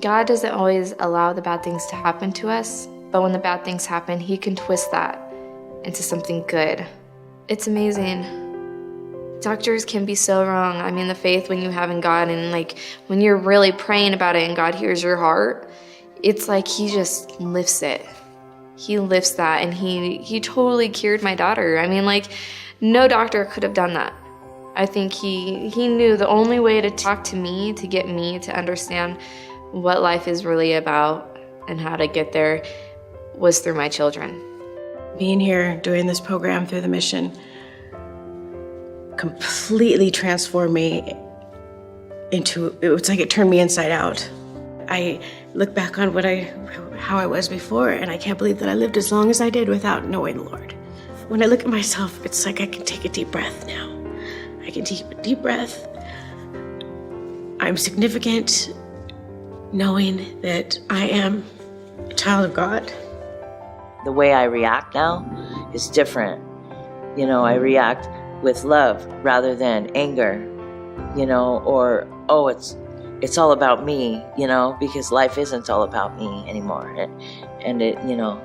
God doesn't always allow the bad things to happen to us, but when the bad things happen, He can twist that into something good. It's amazing. Doctors can be so wrong. I mean, the faith when you have in God, and like when you're really praying about it and God hears your heart, it's like He just lifts it. He lifts that, and he totally cured my daughter. I mean, like, no doctor could have done that. I think he knew the only way to talk to me, to get me to understand what life is really about and how to get there, was through my children. Being here, doing this program through the mission, completely transformed me into, it's like it turned me inside out. I look back on how I was before, and I can't believe that I lived as long as I did without knowing the Lord. When I look at myself, it's like I can take a deep breath now. I can take a deep breath. I'm significant, knowing that I am a child of God. The way I react now is different. You know, I react with love rather than anger, you know, or, oh, it's all about me, you know, because life isn't all about me anymore. And it, you know,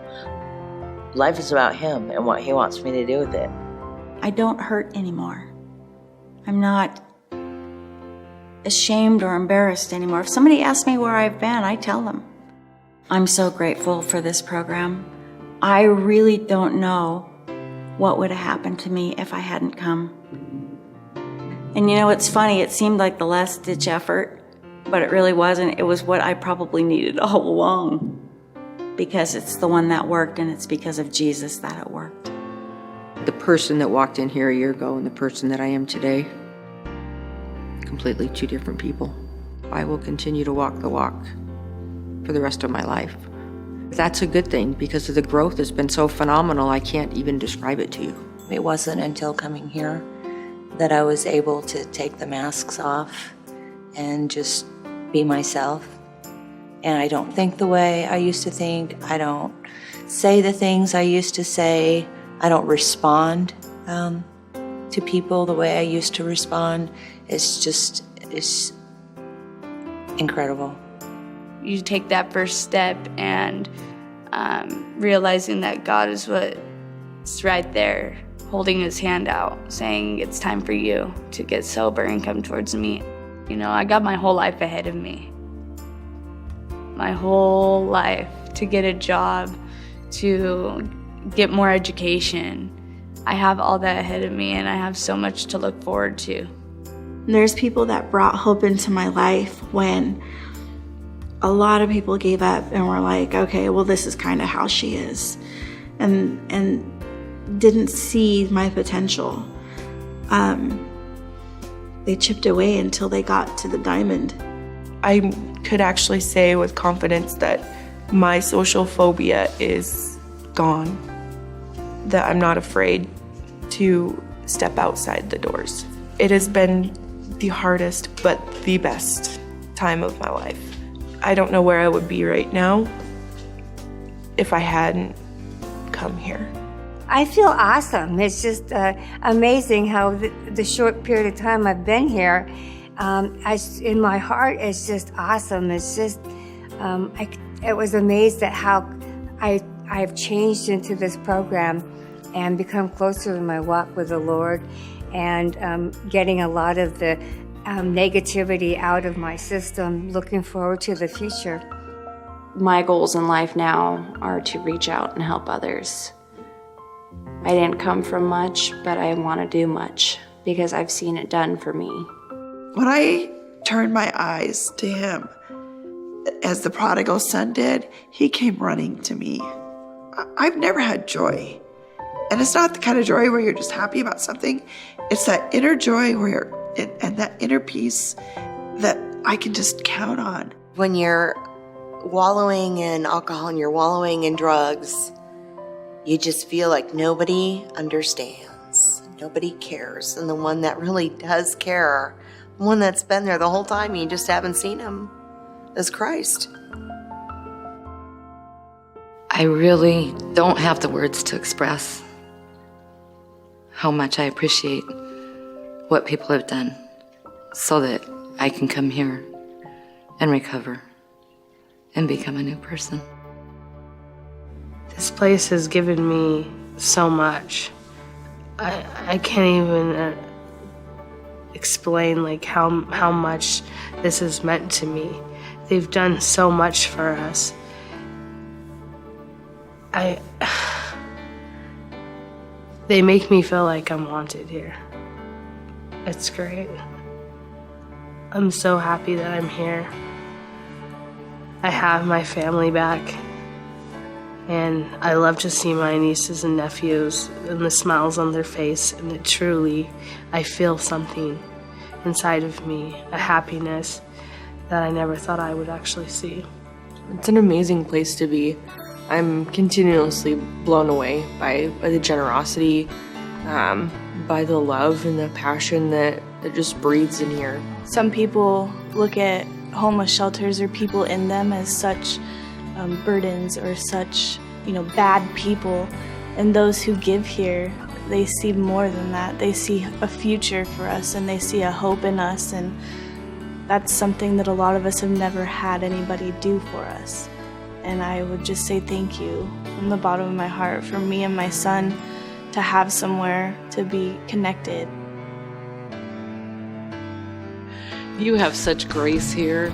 life is about Him and what He wants me to do with it. I don't hurt anymore. I'm not ashamed or embarrassed anymore. If somebody asks me where I've been, I tell them. I'm so grateful for this program. I really don't know what would have happened to me if I hadn't come. And you know, it's funny, it seemed like the last-ditch effort, but it really wasn't. It was what I probably needed all along, because it's the one that worked, and it's because of Jesus that it worked. The person that walked in here a year ago and the person that I am today, completely two different people. I will continue to walk the walk for the rest of my life. That's a good thing, because of the growth has been so phenomenal, I can't even describe it to you. It wasn't until coming here that I was able to take the masks off and just be myself. And I don't think the way I used to think. I don't say the things I used to say. I don't respond to people the way I used to respond. It's incredible. You take that first step and realizing that God is what's right there, holding His hand out, saying it's time for you to get sober and come towards me. You know, I got my whole life ahead of me. My whole life, to get a job, to get more education. I have all that ahead of me, and I have so much to look forward to. There's people that brought hope into my life when a lot of people gave up and were like, okay, well, this is kind of how she is, and didn't see my potential. They chipped away until they got to the diamond. I could actually say with confidence that my social phobia is gone, that I'm not afraid to step outside the doors. It has been the hardest but the best time of my life. I don't know where I would be right now if I hadn't come here. I feel awesome. It's just amazing how the short period of time I've been here, in my heart, it's just awesome. It's just, I was amazed at how I've changed into this program and become closer to my walk with the Lord, and getting a lot of the negativity out of my system, looking forward to the future. My goals in life now are to reach out and help others. I didn't come from much, but I want to do much because I've seen it done for me. When I turned my eyes to Him, as the prodigal son did, He came running to me. I've never had joy. And it's not the kind of joy where you're just happy about something. It's that inner joy and that inner peace that I can just count on. When you're wallowing in alcohol and you're wallowing in drugs, you just feel like nobody understands, nobody cares. And the one that really does care, the one that's been there the whole time, you just haven't seen Him, is Christ. I really don't have the words to express how much I appreciate what people have done so that I can come here and recover and become a new person. This place has given me so much. I can't even explain like how much this has meant to me. They've done so much for us. They make me feel like I'm wanted here. It's great. I'm so happy that I'm here. I have my family back, and I love to see my nieces and nephews and the smiles on their face, and it truly, I feel something inside of me, a happiness that I never thought I would actually see. It's an amazing place to be. I'm continuously blown away by the generosity, by the love and the passion that just breathes in here. Some people look at homeless shelters or people in them as such burdens or such, bad people. And those who give here, they see more than that. They see a future for us, and they see a hope in us. And that's something that a lot of us have never had anybody do for us. And I would just say thank you from the bottom of my heart for me and my son to have somewhere to be connected. You have such grace here,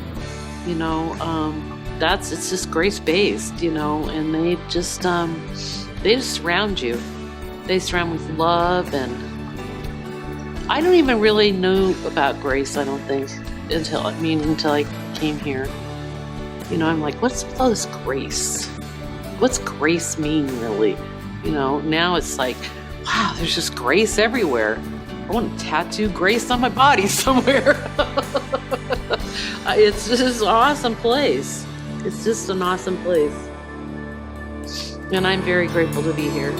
it's just grace-based, and they just surround you. They surround with love, and I don't even really know about grace, I don't think, until I came here. I'm like, what's all this grace? What's grace mean, really? Now it's like, wow, there's just grace everywhere. I want to tattoo grace on my body somewhere. It's just an awesome place. It's just an awesome place. And I'm very grateful to be here.